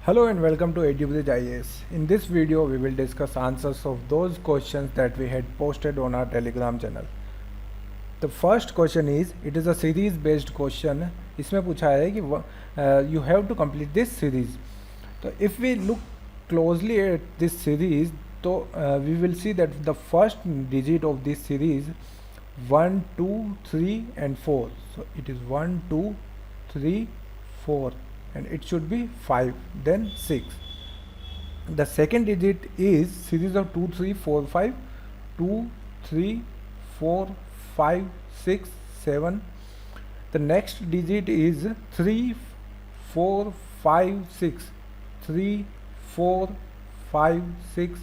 Hello and welcome to EduBridge IAS. In this video, we will discuss answers of those questions that we had posted on our Telegram channel. The first question is, it is a series based question. इसमें पूछा है कि you have to complete this series. So if we look closely at this series, so we will see that the first digit of this series 1, 2, 3 and 4. So it is 1, 2, 3, 4 and it should be 5, then 6. The second digit is series of 2, 3, 4, 5, 2, 3, 4, 5, 6, 7. The next digit is 3, 4, 5, 6, 3, 4, 5, 6,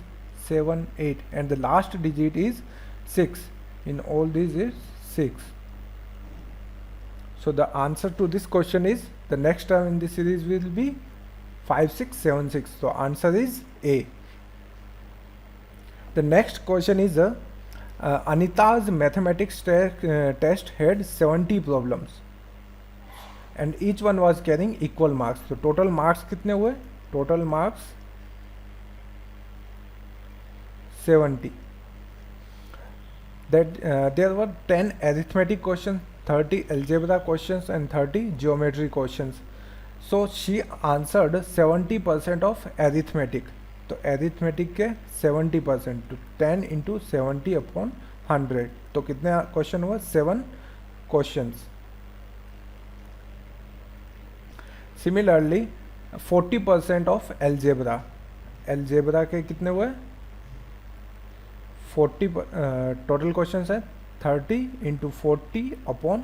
7, 8 and the last digit is 6. In all these is 6. So the answer to this question is, the next term in this series will be 5, 6, 7, 6. So answer is A. The next question is Anita's mathematics test had 70 problems and each one was carrying equal marks. So total marks कितने हुए? Total marks 70. That there were 10 arithmetic questions, 30 algebra questions and 30 geometry questions. So she answered 70% of arithmetic. तो arithmetic के 70%, तो 10 into 70 upon 100. तो कितने question हुआ? 7 questions. Similarly 40% of algebra. algebra के कितने हुए? 40 टोटल क्वेश्चंस है 30 into 40 upon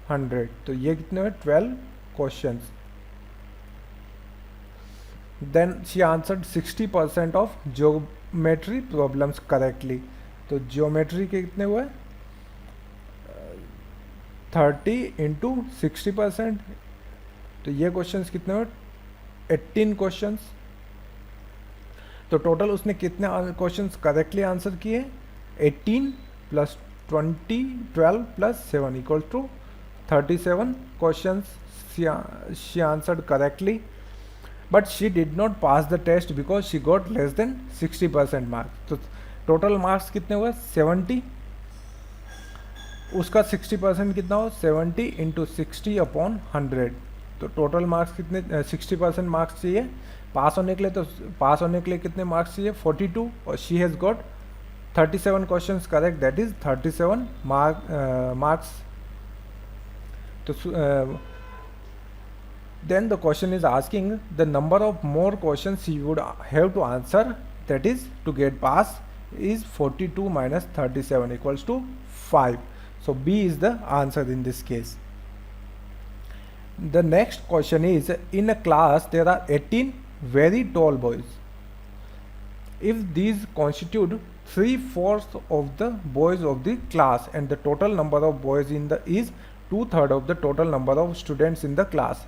100. तो ये कितने हुए? 12 questions. Then she answered 60% of geometry problems correctly. तो geometry के कितने हुए? 30 into 60%. तो ये क्वेश्चंस कितने हुए? 18 क्वेश्चंस. तो टोटल उसने कितने क्वेश्चंस करेक्टली आंसर किए? 18 plus 20 12 plus 7 equal to 37 questions she answered correctly, but she did not pass the test because she got less than 60% marks. तो टोटल मार्क्स कितने हुए? 70. उसका 60% कितना हो? 70 into 60 upon 100. तो टोटल मार्क्स कितने? 60% मार्क्स चाहिए पास होने के लिए. तो पास होने के लिए कितने मार्क्स चाहिए? 42 और she has got 37 questions correct, that is 37 marks. तो then the question is asking the number of more questions you would have to answer, that is to get pass, is 42 minus 37 equals to 5. So B is the answer in this case. The next question is, in a class there are 18 very tall boys. If these constitute 3/4 of the boys of the class and the total number of boys in the is 2/3 of the total number of students in the class,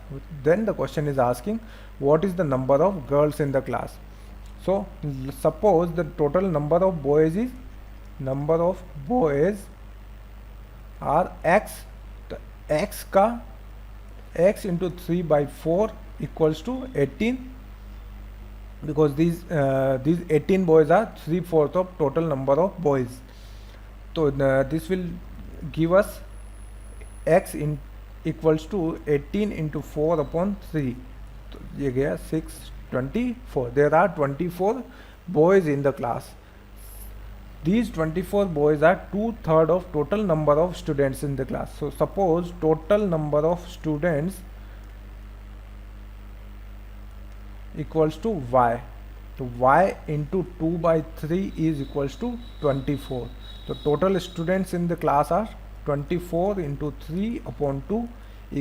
then the question is asking what is the number of girls in the class. So suppose the total number of boys are x. तो x का x into 3/4 equals to 18, because these 18 boys are 3/4 of total number of boys. So this will give us x in equals to 18 into 4 upon 3. तो ये गया 6, 24. There are 24 boys in the class. These 24 boys are 2/3 of total number of students in the class. So suppose total number of students equals to y. So y into 2/3 is equals to 24. So total students in the class are 24 into 3 upon 2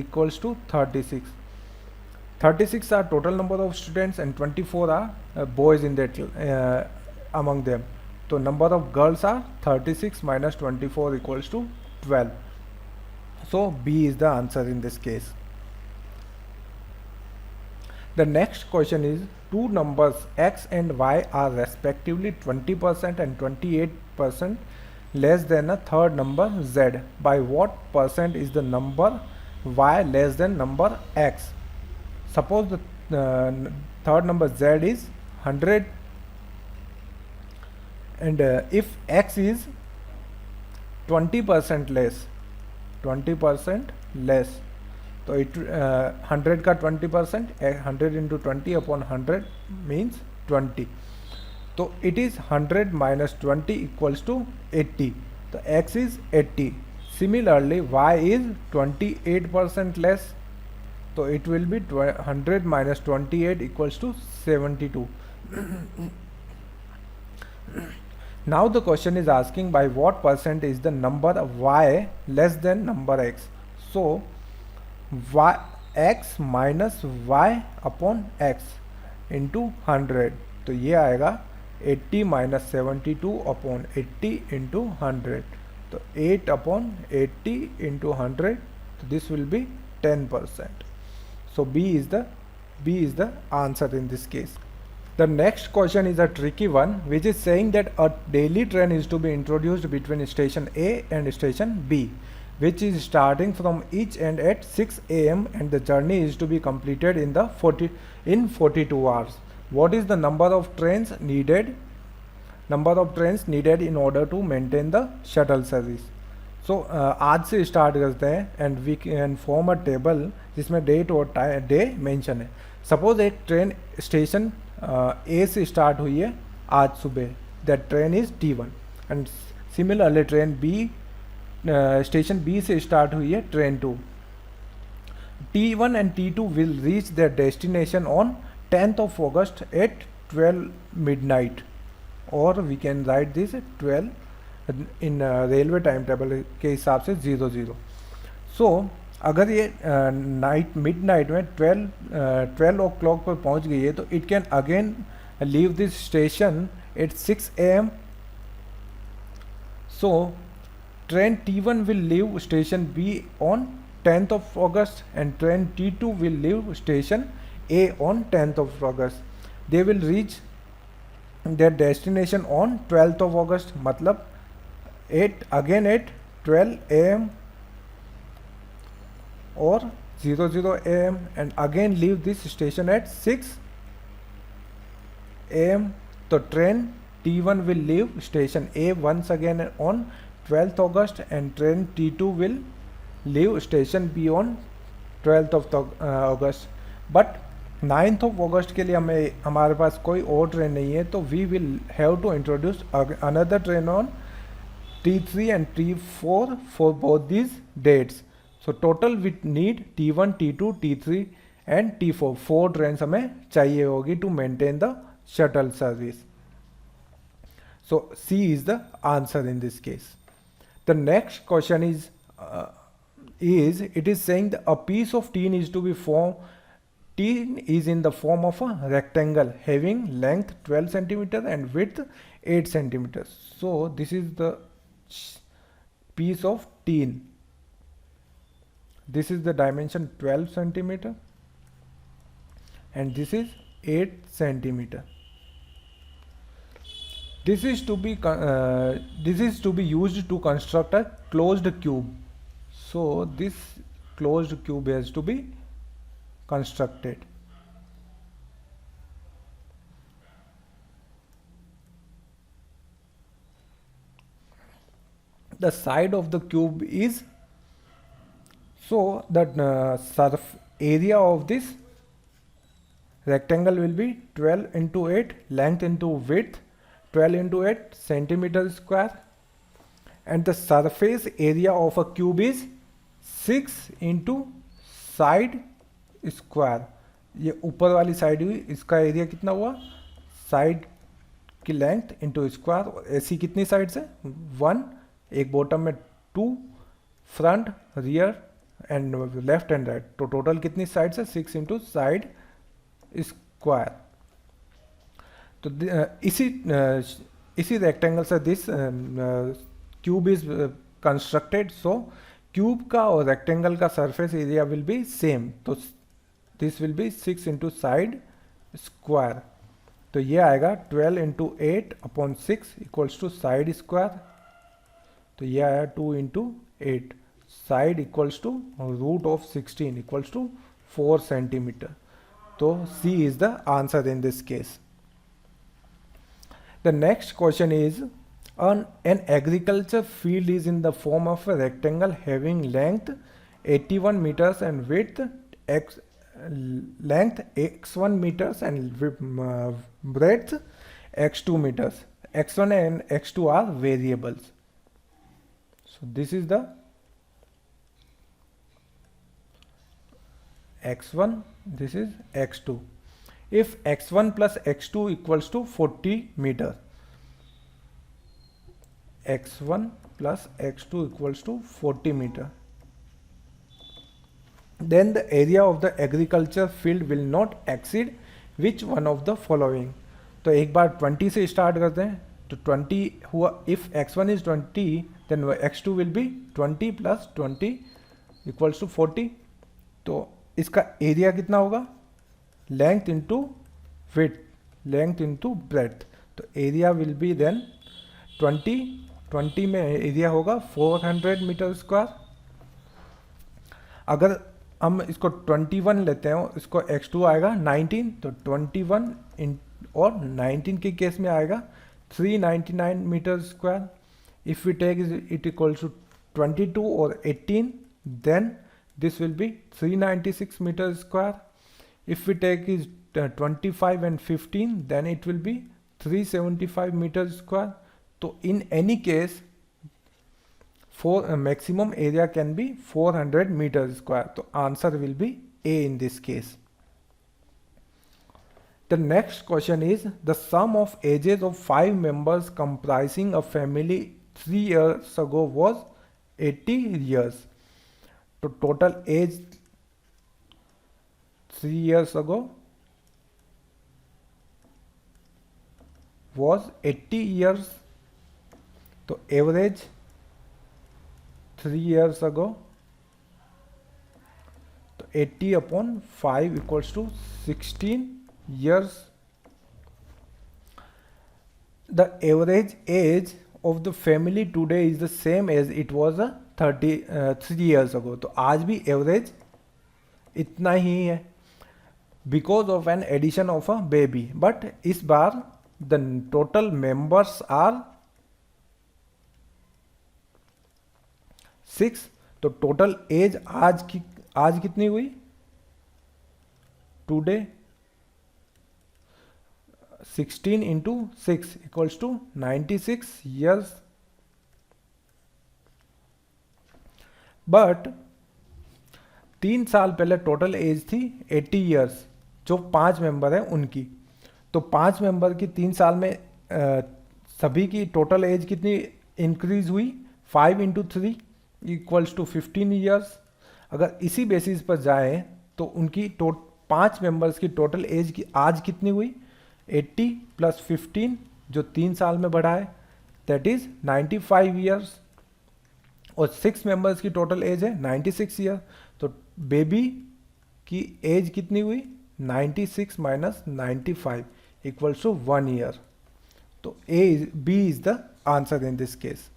equals to 36. 36 are total number of students and 24 are boys in that among them. So number of girls are 36 minus 24 equals to 12. So B is the answer in this case. The next question is, two numbers x and y are respectively 20% and 28% less than a third number z. By what percent is the number y less than number x? Suppose the third number z is 100, and if x is 20% less, 20% less, तो it 100 का 20%, 100 into 20 upon 100 means 20. तो it is 100 minus 20 equals to 80. तो x is 80. Similarly, y is 28% less. So it will be 100 minus 28 equals to 72. Now the question is asking by what percent is the number of y less than number x. So y x minus y upon x into 100. तो ये आएगा 80 minus 72 upon 80 into 100. तो 8 upon 80 into 100. So this will be 10%. So B is the answer in this case. The next question is a tricky one, which is saying that a daily train is to be introduced between station A and station B, which is starting from each end at 6 a.m. and the journey is to be completed in 42 hours. What is the number of trains needed? Number of trains needed in order to maintain the shuttle service. So आज से start करते हैं and we can form a table जिसमें date और day mention है. Suppose एक train station A से स्टार्ट हुई है आज सुबह, that train is T1, and similarly train B station B से स्टार्ट हुई है train 2. T1 and T2 will reach their destination on 10th of August at 12 midnight, or we can write this at 12 in railway time table के हिसाब से 00. सो अगर ये night mid night में 12 ओ क्लॉक पर पहुंच गई है तो it can again leave this station at 6 a.m. So train T1 will leave station B on 10th of August and train T2 will leave station A on 10th of August. They will reach their destination on 12th of August. मतलब again at 12 a.m. or 00 a.m. and again leave this station at 6 a.m. तो train T1 will leave station A once again on 12th August and train T2 will leave station B on 12th of August. But 9th of August के लिए हमारे पास कोई और train नहीं है, तो we will have to introduce another train on T3 and T4 for both these dates. So total we need T1, T2, T3 and T4. 4 trains हमें चाहिए होगी to maintain the shuttle service. So C is the answer in this case. The next question is it is saying that a piece of tin is to be formed. Tin is in the form of a rectangle having length 12 centimeter and width 8 centimeters. So this is the piece of tin. This is the dimension 12 centimeter and this is 8 centimeter. This is to be used to construct a closed cube. So this closed cube has to be constructed. The side of the cube is, so that surface area of this rectangle will be 12 into 8, length into width 12 into 8 centimeter square, and the surface area of a cube is 6 into side square. ये ऊपर वाली side हुई, इसका area कितना हुआ, side की length into square. ऐसी कितनी साइड से 1, एक बॉटम में 2, front rear and left and right, तो टोटल कितनी साइड से 6 इंटू साइड स्क्वायर. तो इसी रेक्टेंगल से this cube is constructed. So cube का और रेक्टेंगल का surface area will be same, तो this will be 6 into side square. तो ये आएगा 12 into 8 upon 6 equals to side square. तो ये आया 2 into 8, side equals to root of 16 equals to 4 centimetre. तो C is the answer in this case. The next question is, an agriculture field is in the form of a rectangle having length 81 meters and width x1 meters and breadth x2 meters. x1 and x2 are variables. So this is the x1, this is x2. If x1 plus x2 equals to 40 meter, x1 plus x2 equals to 40 meter, then the area of the agriculture field will not exceed which one of the following. तो एक बार 20 से start करते हैं. तो 20 हुआ. If x1 is 20 then x2 will be 20 plus 20 equals to 40. तो इसका area कितना होगा? Length into width, length into breadth. तो एरिया विल बी देन 20 में एरिया होगा 400 मीटर स्क्वायर. अगर हम इसको 21 लेते हैं, इसको x2 आएगा 19, तो 21 और 19 के केस में आएगा 399 metre square. If we take it equals to 22 और 18, then this will be 396 meters square. If we take is 25 and 15, then it will be 375 meters square. So in any case, maximum area can be 400 meters square. So answer will be A in this case. The next question is, the sum of ages of 5 members comprising a family 3 years ago was 80 years. तो total age 3 years ago was 80 years. तो average 3 years ago, तो 80 upon 5 equals to 16 years. The average age of the family today is the same as it was 3 years ago. तो आज भी average इतना ही है because of an addition of a baby. But इस बार the total members are 6. तो total age आज कितनी हुई? Today 16 into 6 equals to 96 years. But 3 साल पहले टोटल एज थी 80 years, जो 5 मेंबर हैं उनकी. तो 5 मेंबर की 3 साल में सभी की टोटल एज कितनी इंक्रीज हुई? 5 into 3 इक्वल्स टू 15 years. अगर इसी बेसिस पर जाएं तो उनकी 5 मेंबर्स की टोटल एज की आज कितनी हुई? 80 प्लस 15 जो 3 साल में बढ़ा है, दैट इज 95 years. और 6 मेंबर्स की टोटल एज है 96 ईयर. तो बेबी की एज कितनी हुई? 96 माइनस 95 इक्वल्स टू 1 ईयर. तो B is the answer in this case.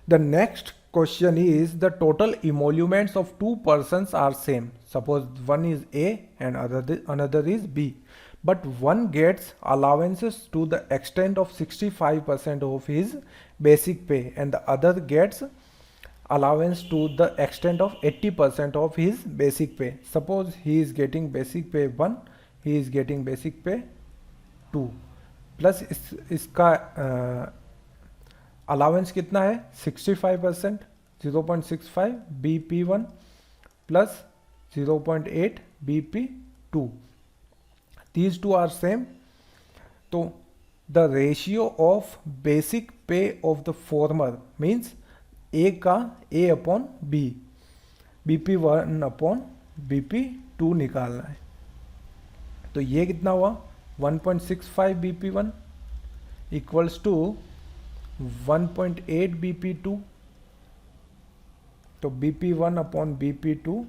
The next question is, the total emoluments of 2 persons are same. Suppose one is A and another is B, but one gets allowances to the extent of 65% of his basic pay and the other gets allowance to the extent of 80% of his basic pay. Suppose he is getting basic pay 1, he is getting basic pay 2, plus इसका allowance कितना है? 65%, 0.65 BP1 plus 0.8 BP2. These two are same. तो the ratio of basic pay of the former means A का A upon B, BP1 upon BP2 निकालना है. तो ये कितना हुआ? 1.65 BP1 इक्वल्स टू 1.8 BP2. तो BP1 अपॉन BP2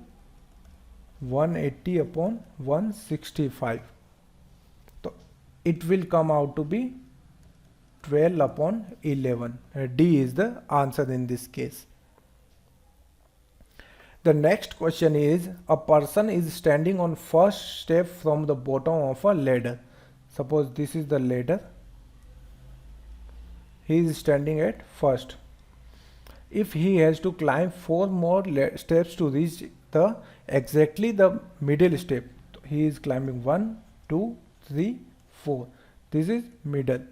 180 अपॉन 165. तो it will come out to be 12 upon 11. D is the answer in this case. The next question is, a person is standing on first step from the bottom of a ladder. Suppose this is the ladder. He is standing at first. If he has to climb 4 more steps to reach exactly the middle step, he is climbing 1, 2, 3, 4. This is middle.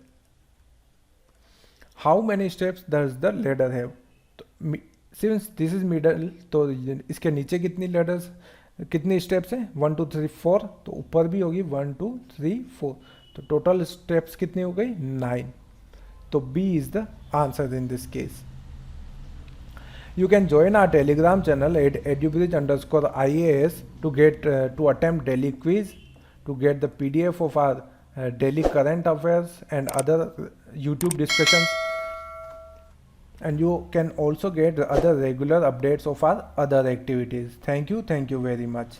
How many steps does the ladder have? Since this is middle, तो इसके नीचे कितनी ladders, कितनी steps हैं? 1, 2, 3, 4. तो ऊपर भी होगी 1, 2, 3, 4. तो total steps कितनी हो गई? 9. तो B is the answer in this case. You can join our Telegram channel at edubridge_IAS to attempt daily quiz, to get the PDF of our daily current affairs and other YouTube discussions, and you can also get other regular updates of our other activities. Thank you very much.